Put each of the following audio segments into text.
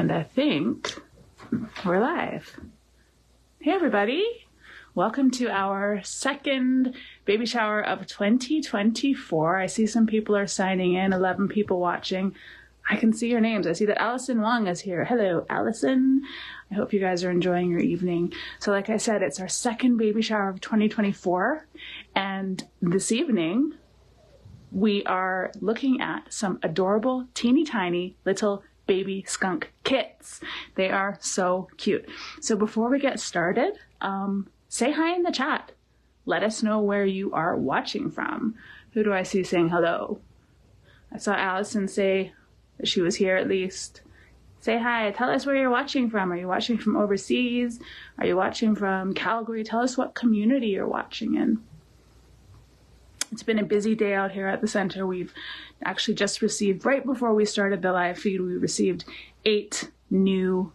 And I think we're live. Hey everybody, welcome to our second baby shower of 2024. I see some people are signing in, 11 people watching. I can see your names. I see that Allison Wong is here. Hello, Allison. I hope you guys are enjoying your evening. So like I said, it's our second baby shower of 2024. And this evening, we are looking at some adorable, teeny tiny little baby skunk kits. They are so cute. So before we get started, say hi in the chat. Let us know where you are watching from. Who do I see saying hello? I saw Allison say that she was here at least. Say hi. Tell us where you're watching from. Are you watching from overseas? Are you watching from Calgary? Tell us what community you're watching in. It's been a busy day out here at the center. We've actually just received, right before we started the live feed, we received 8 new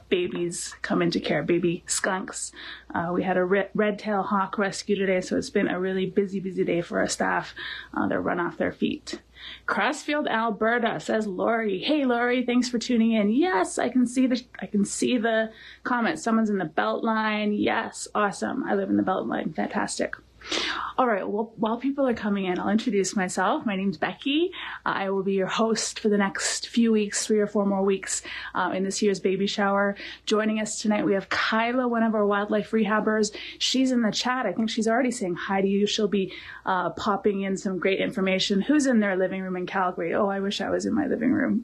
babies come into care, baby skunks. We had a red-tailed hawk rescue today, so it's been a really busy day for our staff. They're run off their feet. Crossfield, Alberta, says Lori. Hey Lori, thanks for tuning in. Yes, I can see the comments. Someone's in the Beltline. Yes, awesome. I live in the Beltline. Fantastic. All right, well, while people are coming in, I'll introduce myself. My name's Becky. I will be your host for the next few weeks, 3 or 4 more weeks in this year's baby shower. Joining us tonight, we have Kyla, one of our wildlife rehabbers. She's in the chat. I think she's already saying hi to you. She'll be popping in some great information. Who's in their living room in Calgary? Oh, I wish I was in my living room.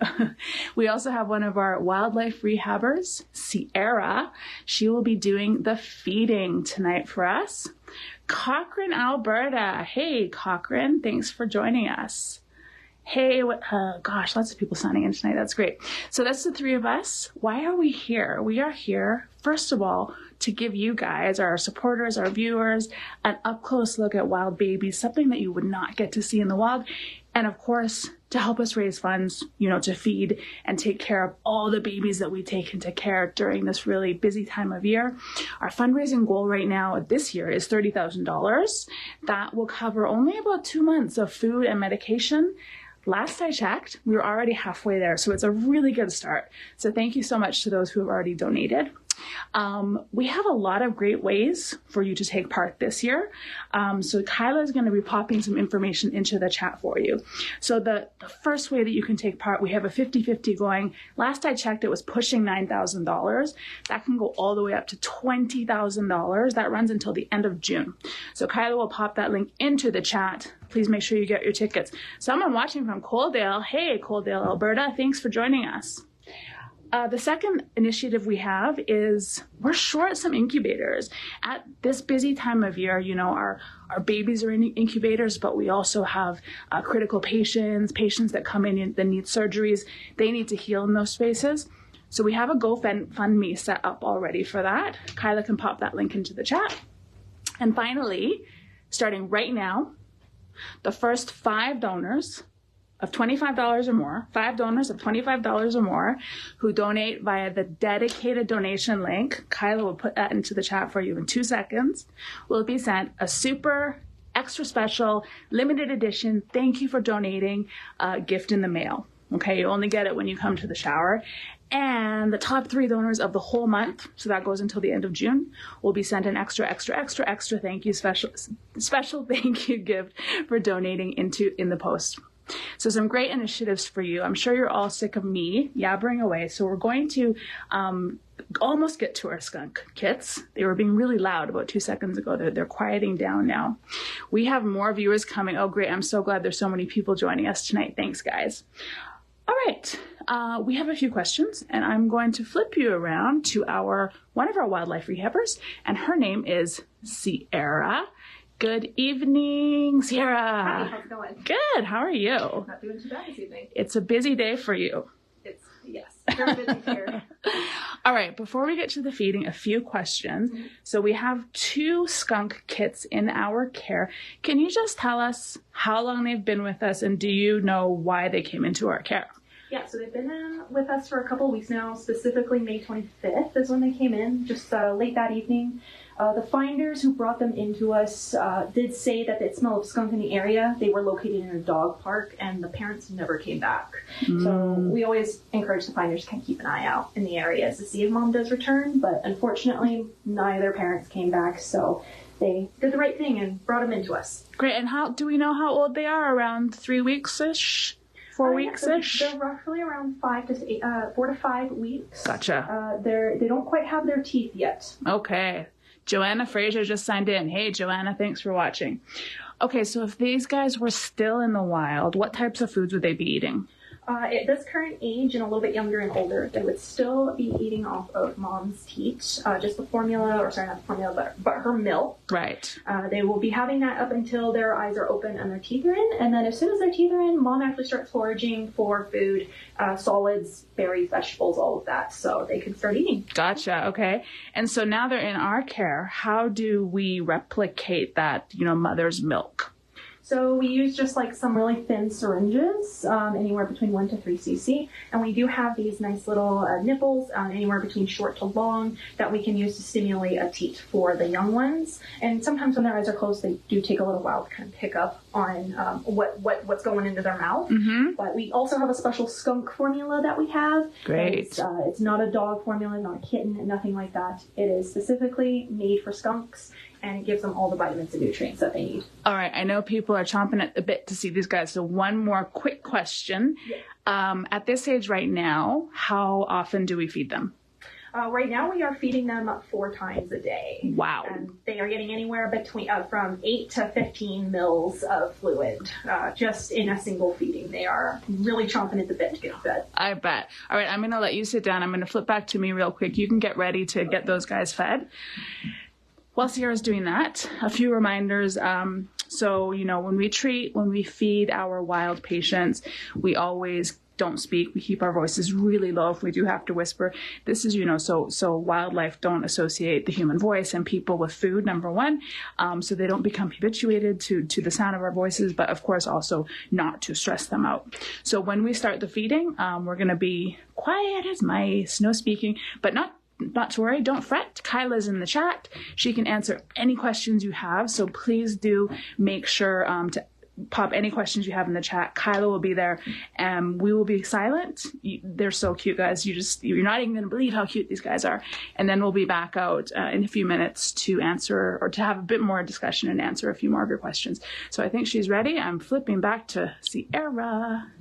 We also have one of our wildlife rehabbers, Sierra. She will be doing the feeding tonight for us. Cochrane, Alberta. Hey, Cochrane, thanks for joining us. Hey, gosh, lots of people signing in tonight. That's great. So that's the 3 of us. Why are we here? We are here, first of all, to give you guys, our supporters, our viewers, an up-close look at wild babies, something that you would not get to see in the wild. And of course, to help us raise funds, to feed and take care of all the babies that we take into care during this really busy time of year. Our fundraising goal right now this year is $30,000. That will cover only about 2 months of food and medication. Last I checked, we were already halfway there, so it's a really good start. So thank you so much to those who have already donated. We have a lot of great ways for you to take part this year. So Kyla is going to be popping some information into the chat for you. So the first way that you can take part, we have a 50-50 going. Last I checked, it was pushing $9,000. That can go all the way up to $20,000. That runs until the end of June. So Kyla will pop that link into the chat. Please make sure you get your tickets. Someone watching from Coaldale. Hey, Coaldale, Alberta. Thanks for joining us. The second initiative we have is we're short some incubators. At this busy time of year, our babies are in incubators, but we also have critical patients that come in that need surgeries. They need to heal in those spaces. So we have a GoFundMe set up already for that. Kyla can pop that link into the chat. And finally, starting right now, the first 5 donors of $25 or more, 5 donors of $25 or more who donate via the dedicated donation link, Kyla will put that into the chat for you in 2 seconds, will be sent a super extra special limited edition thank you for donating gift in the mail. Okay, you only get it when you come to the shower. And the top 3 donors of the whole month, so that goes until the end of June, will be sent an extra thank you, special thank you gift for donating in the post. So some great initiatives for you. I'm sure you're all sick of me yabbering away. So we're going to almost get to our skunk kits. They were being really loud about 2 seconds ago. They're quieting down now. We have more viewers coming. Oh, great. I'm so glad there's so many people joining us tonight. Thanks, guys. All right. We have a few questions, and I'm going to flip you around to one of our wildlife rehabbers, and her name is Sierra. Good evening, Sierra. Hi, how's it going? Good. How are you? Not doing too bad this evening. It's a busy day for you. Yes, very busy here. All right, before we get to the feeding, a few questions. Mm-hmm. So we have 2 skunk kits in our care. Can you just tell us how long they've been with us, and do you know why they came into our care? Yeah, so they've been with us for a couple of weeks now. Specifically, May 25th is when they came in, just late that evening. The finders who brought them into us did say that they smell of skunk in the area. They were located in a dog park, and the parents never came back. So we always encourage the finders to keep an eye out in the areas to see if mom does return. But unfortunately, neither parents came back, so they did the right thing and brought them into us. Great. And how do we know how old they are? Around 3 weeks-ish? 4 weeks-ish? They're roughly around 4 to 5 weeks. Gotcha. They don't quite have their teeth yet. Okay. Joanna Fraser just signed in. Hey, Joanna, thanks for watching. Okay, so if these guys were still in the wild, what types of foods would they be eating? At this current age and a little bit younger and older, they would still be eating off of mom's teat, just the formula, or sorry, not the formula, but her milk. Right. They will be having that up until their eyes are open and their teeth are in. And then as soon as their teeth are in, mom actually starts foraging for food, solids, berries, vegetables, all of that, so they can start eating. Gotcha. Okay. And so now they're in our care. How do we replicate that, mother's milk? So we use just like some really thin syringes, anywhere between 1 to 3 cc. And we do have these nice little nipples, anywhere between short to long, that we can use to stimulate a teat for the young ones. And sometimes when their eyes are closed, they do take a little while to kind of pick up on what's going into their mouth. Mm-hmm. But we also have a special skunk formula that we have. Great. It's not a dog formula, not a kitten, nothing like that. It is specifically made for skunks, and it gives them all the vitamins and nutrients that they need. All right. I know people are chomping at the bit to see these guys. So one more quick question. Yeah. At this age right now, how often do we feed them? Right now, we are feeding them 4 times a day. Wow. And they are getting anywhere between from 8 to 15 mils of fluid just in a single feeding. They are really chomping at the bit to get fed. I bet. All right. I'm going to let you sit down. I'm going to flip back to me real quick. You can get ready to get those guys fed. While Sierra's doing that, a few reminders. So, when we feed our wild patients, we always don't speak. We keep our voices really low if we do have to whisper. This is, so wildlife don't associate the human voice and people with food, number one, so they don't become habituated to the sound of our voices, but of course also not to stress them out. So when we start the feeding, we're going to be quiet as mice, no speaking, but not to worry, don't fret. Kyla's in the chat. She can answer any questions you have. So please do make sure to pop any questions you have in the chat. Kyla will be there, and we will be silent. They're so cute, guys. You're not even going to believe how cute these guys are. And then we'll be back out in a few minutes to answer, or to have a bit more discussion and answer a few more of your questions. So I think she's ready. I'm flipping back to Sierra.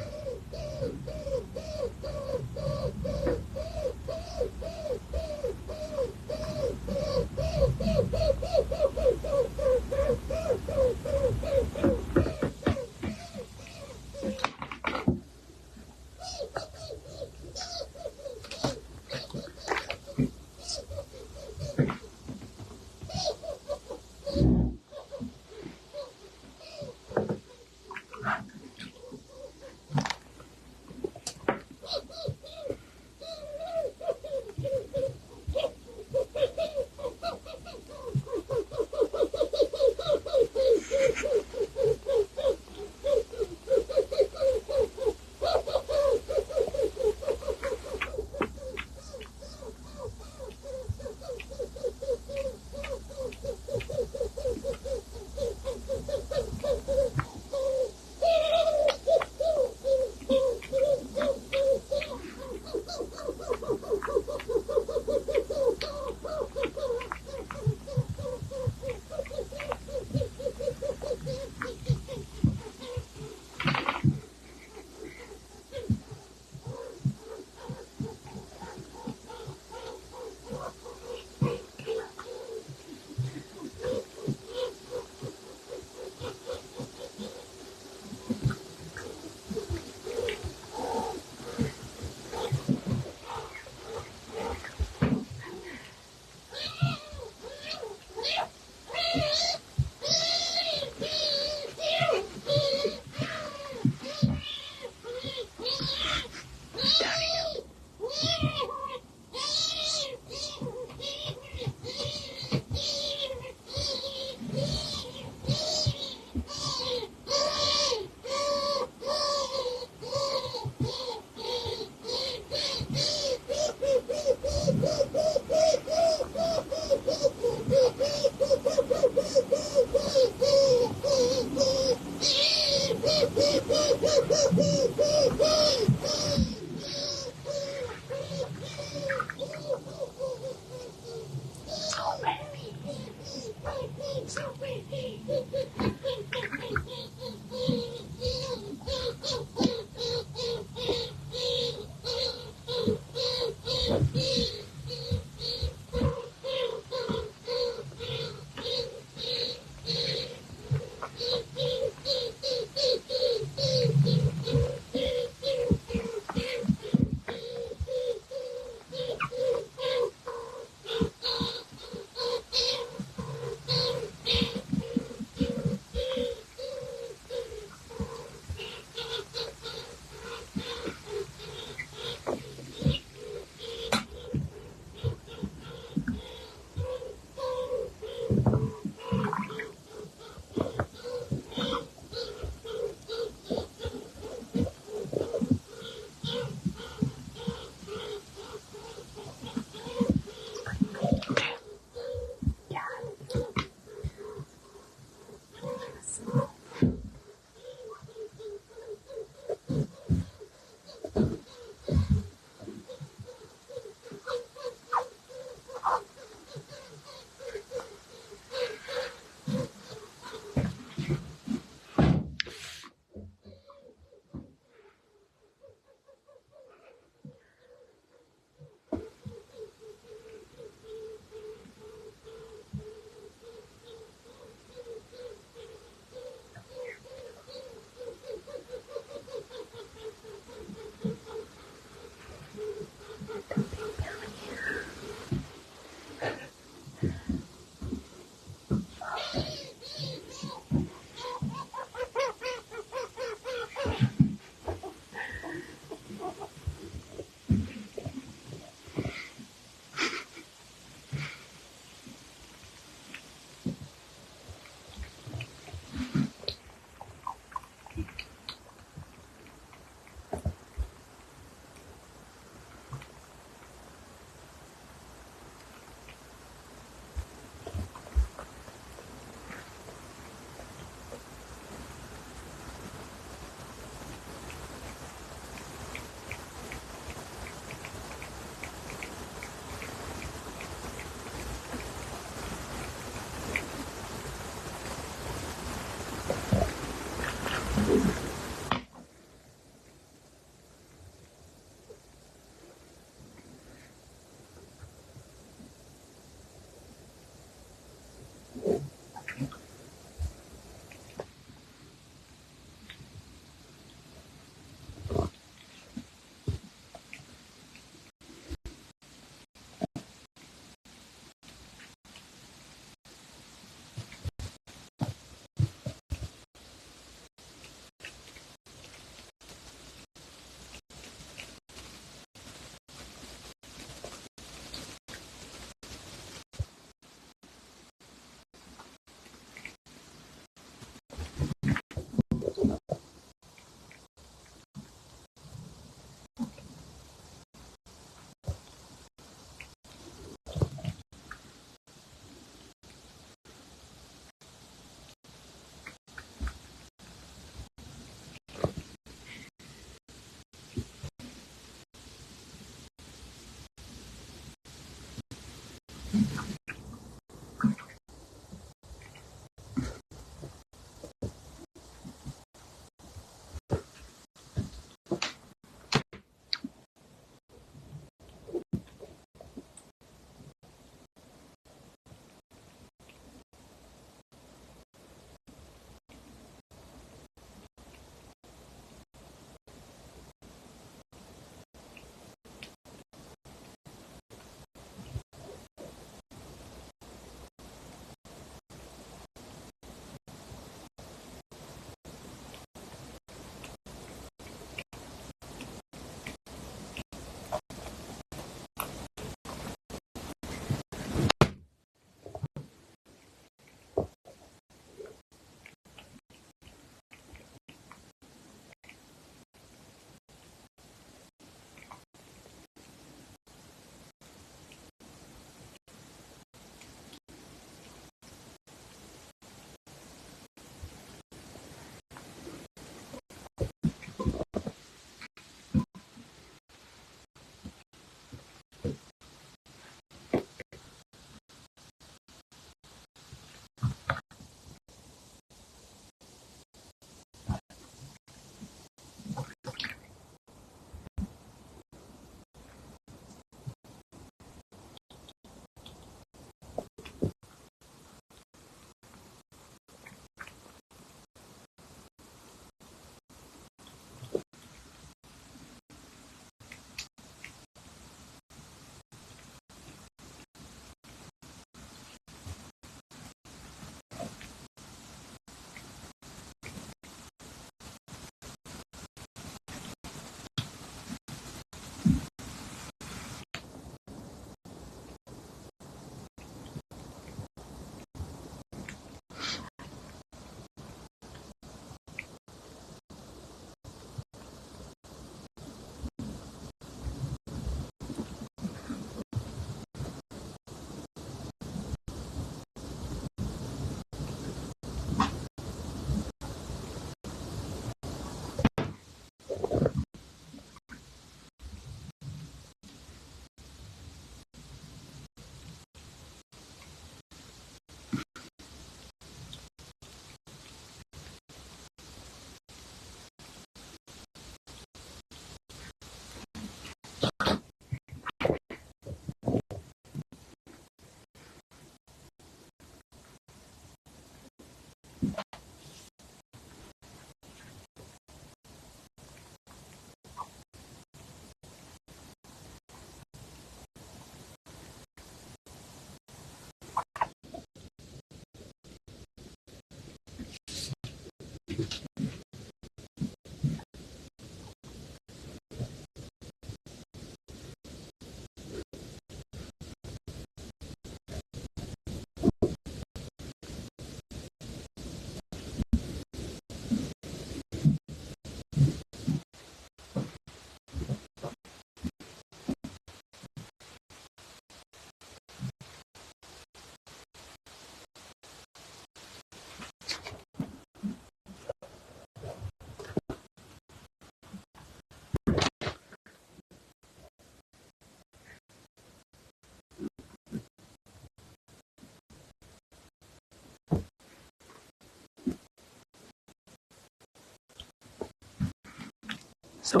So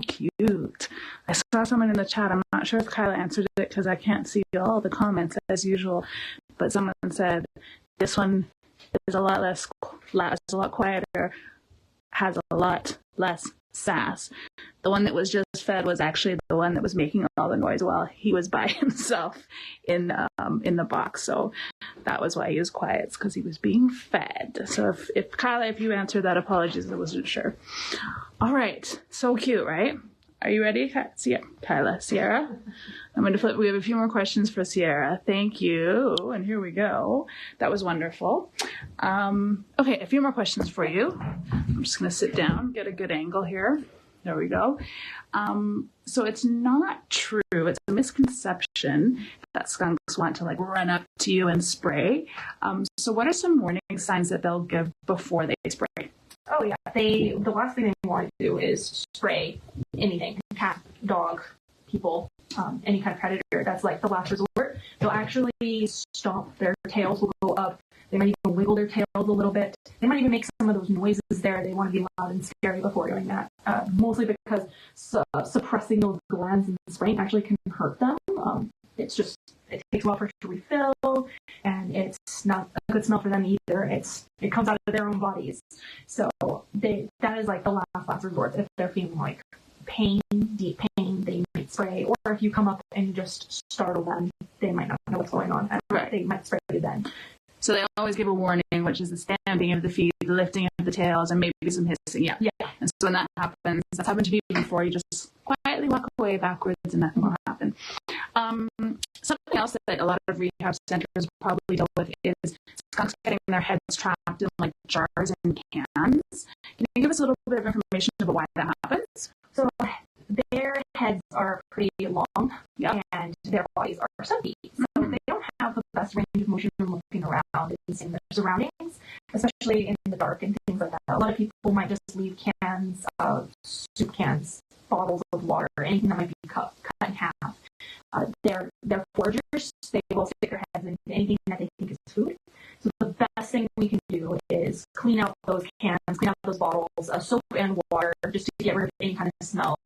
cute. I saw someone in the chat. I'm not sure if Kyla answered it because I can't see all the comments as usual, but someone said this one is a lot less, is a lot quieter, has a lot less sass. The one that was just fed was actually the one that was making all the noise while he was by himself in the box. So that was why he was quiet. It's because he was being fed. So if Kyla, if you answered that, apologies, I wasn't sure. All right, so cute, right? Are you ready? Kyla, Sierra? I'm going to flip. We have a few more questions for Sierra. Thank you. And here we go. That was wonderful. Okay, a few more questions for you. I'm just going to sit down, get a good angle here. There we go. So it's not true. It's a misconception that skunks want to like run up to you and spray. So what are some warning signs that they'll give before they spray? Oh yeah, the last thing they want to do is spray anything, cat, dog, people, any kind of predator. That's like the last resort. they'll actually stomp, their tails will go up. They might even wiggle their tails a little bit. They might even make some of those noises there. They want to be loud and scary before doing that, mostly because suppressing those glands and spraying actually can hurt them. It takes a while for it to refill, and it's not a good smell for them either. It comes out of their own bodies. So that is like the last resort. If they're feeling like pain, deep pain, they might spray. Or if you come up and you just startle them, they might not know what's going on. Right. They might spray you then. So they always give a warning, which is the stamping of the feet, the lifting of the tails, and maybe some hissing. Yeah. And so when that happens, that's happened to me before, you just quietly walk away backwards and nothing will happen. Something else that a lot of rehab centers probably deal with is skunks getting their heads trapped in like jars and cans. Can you give us a little bit of information about why that happens? So their heads are pretty long, and their bodies are stumpy. So they don't have the best range of motion when looking around and seeing their surroundings, especially in the dark and things like that. A lot of people might just leave cans, soup cans, bottles of water, anything that might be cut in half. They're foragers. They will stick their heads into anything that they think is food. So the best thing we can do is clean out those cans, clean out those bottles, soap and water, just to get rid of any kind of smell.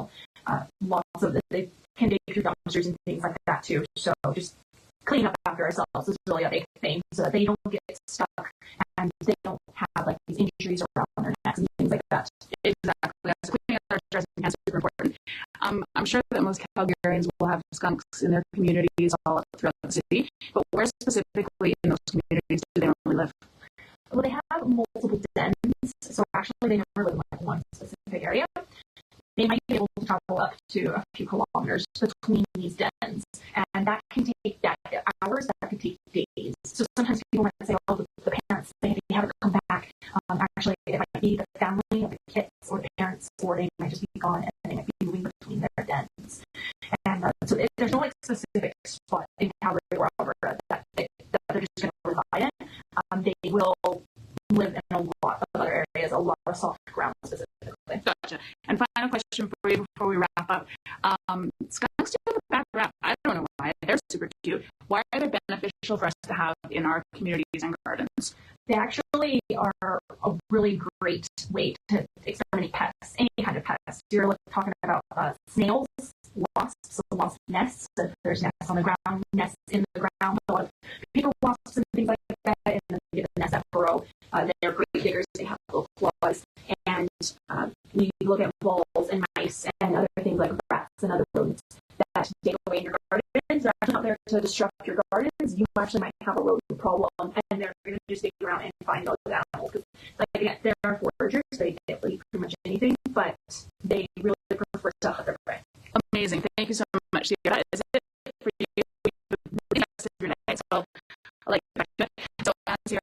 Lots of they can dig through dumpsters and things like that too. So just clean up after ourselves is really a big thing, so that they don't get stuck and they don't have like these injuries around their necks and things like that. Exactly. So cleaning up our jars and cans is super important. I'm sure that most Calgarians will have skunks in their communities all up throughout the city, but where specifically in those communities do they normally live? Well, they have multiple dens, so actually they never live in like one specific area. They might be able to travel up to a few kilometers between these dens, and that can take hours, that could take days. So sometimes people might say, oh, the parents, they haven't come back. Actually, it might be the family of the kids or the parents, or they might just be gone, and they might be moving between their dens. And so there's no like specific spot in Calgary or Alberta that they're just going to reside in. They will live in a lot of other areas, a lot of soft ground specifically. Gotcha. And final question for you before we wrap up. Skunks do have a bad rap. I don't know why. They're super cute. Why are they beneficial for us to have in our communities and gardens? They actually are a really great way to exterminate pests, any kind of pests. You're talking about snails, wasps, wasp nests. So there's nests on the ground, nests in the ground, a lot of paper wasps and things like that, and then you get the nests that burrow. They're great diggers. They have little claws. And we look at voles and mice and other things like rats and other rodents that dig away in your gardens. They're actually not there to disrupt your gardens. You actually might have a rodent problem, and they're going to just dig around and find those animals. Because, like, again, there are foragers. They get pretty much anything, but they really prefer to hunt their prey. Amazing. Thank you so much. That is it for you. We've really invested your night, so I like that. So as your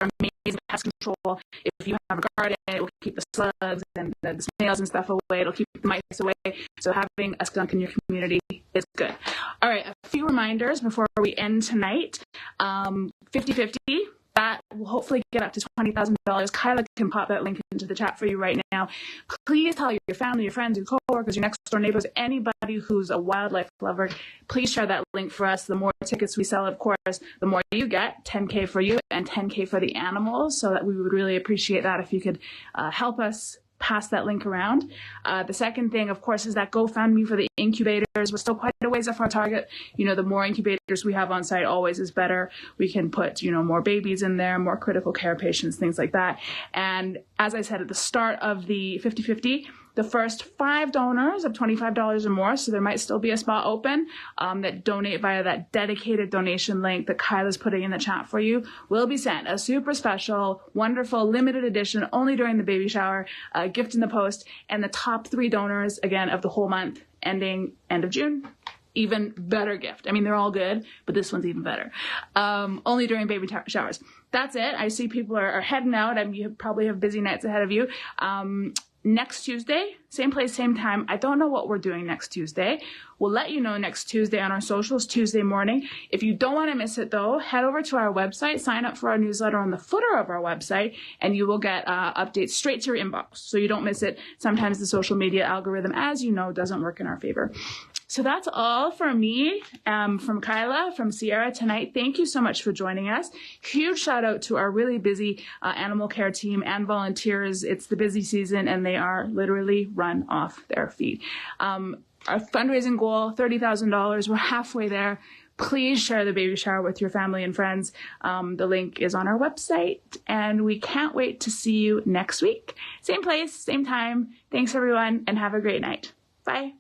amazing pest control. If you have a garden, it will keep the slugs and the snails and stuff away. It'll keep the mice away. So having a skunk in your community is good. All right, a few reminders before we end tonight. 50-50. That will hopefully get up to $20,000. Kyla can pop that link into the chat for you right now. Please tell your family, your friends, your coworkers, your next door neighbors, anybody who's a wildlife lover. Please share that link for us. The more tickets we sell, of course, the more you get. 10K for you and 10K for the animals. So that we would really appreciate that if you could help us pass that link around. The second thing, of course, is that GoFundMe for the incubators. We're still quite a ways off our target. The more incubators we have on site always is better. We can put, more babies in there, more critical care patients, things like that. And as I said at the start of the 50-50, the first 5 donors of $25 or more, so there might still be a spot open, that donate via that dedicated donation link that Kyla's putting in the chat for you, will be sent a super special, wonderful, limited edition, only during the baby shower, gift in the post. And the top 3 donors, again, of the whole month, ending end of June, even better gift. I mean, they're all good, but this one's even better. Only during baby showers. That's it. I see people are heading out, and you probably have busy nights ahead of you. Next Tuesday, same place, same time. I don't know what we're doing next Tuesday. We'll let you know next Tuesday on our socials, Tuesday morning. If you don't want to miss it though, head over to our website, sign up for our newsletter on the footer of our website, and you will get updates straight to your inbox so you don't miss it. Sometimes the social media algorithm, as you know, doesn't work in our favor. So that's all from me, from Kyla, from Sierra tonight. Thank you so much for joining us. Huge shout out to our really busy animal care team and volunteers. It's the busy season and they are literally run off their feet. Our fundraising goal, $30,000. We're halfway there. Please share the baby shower with your family and friends. The link is on our website, and we can't wait to see you next week. Same place, same time. Thanks everyone, and have a great night. Bye.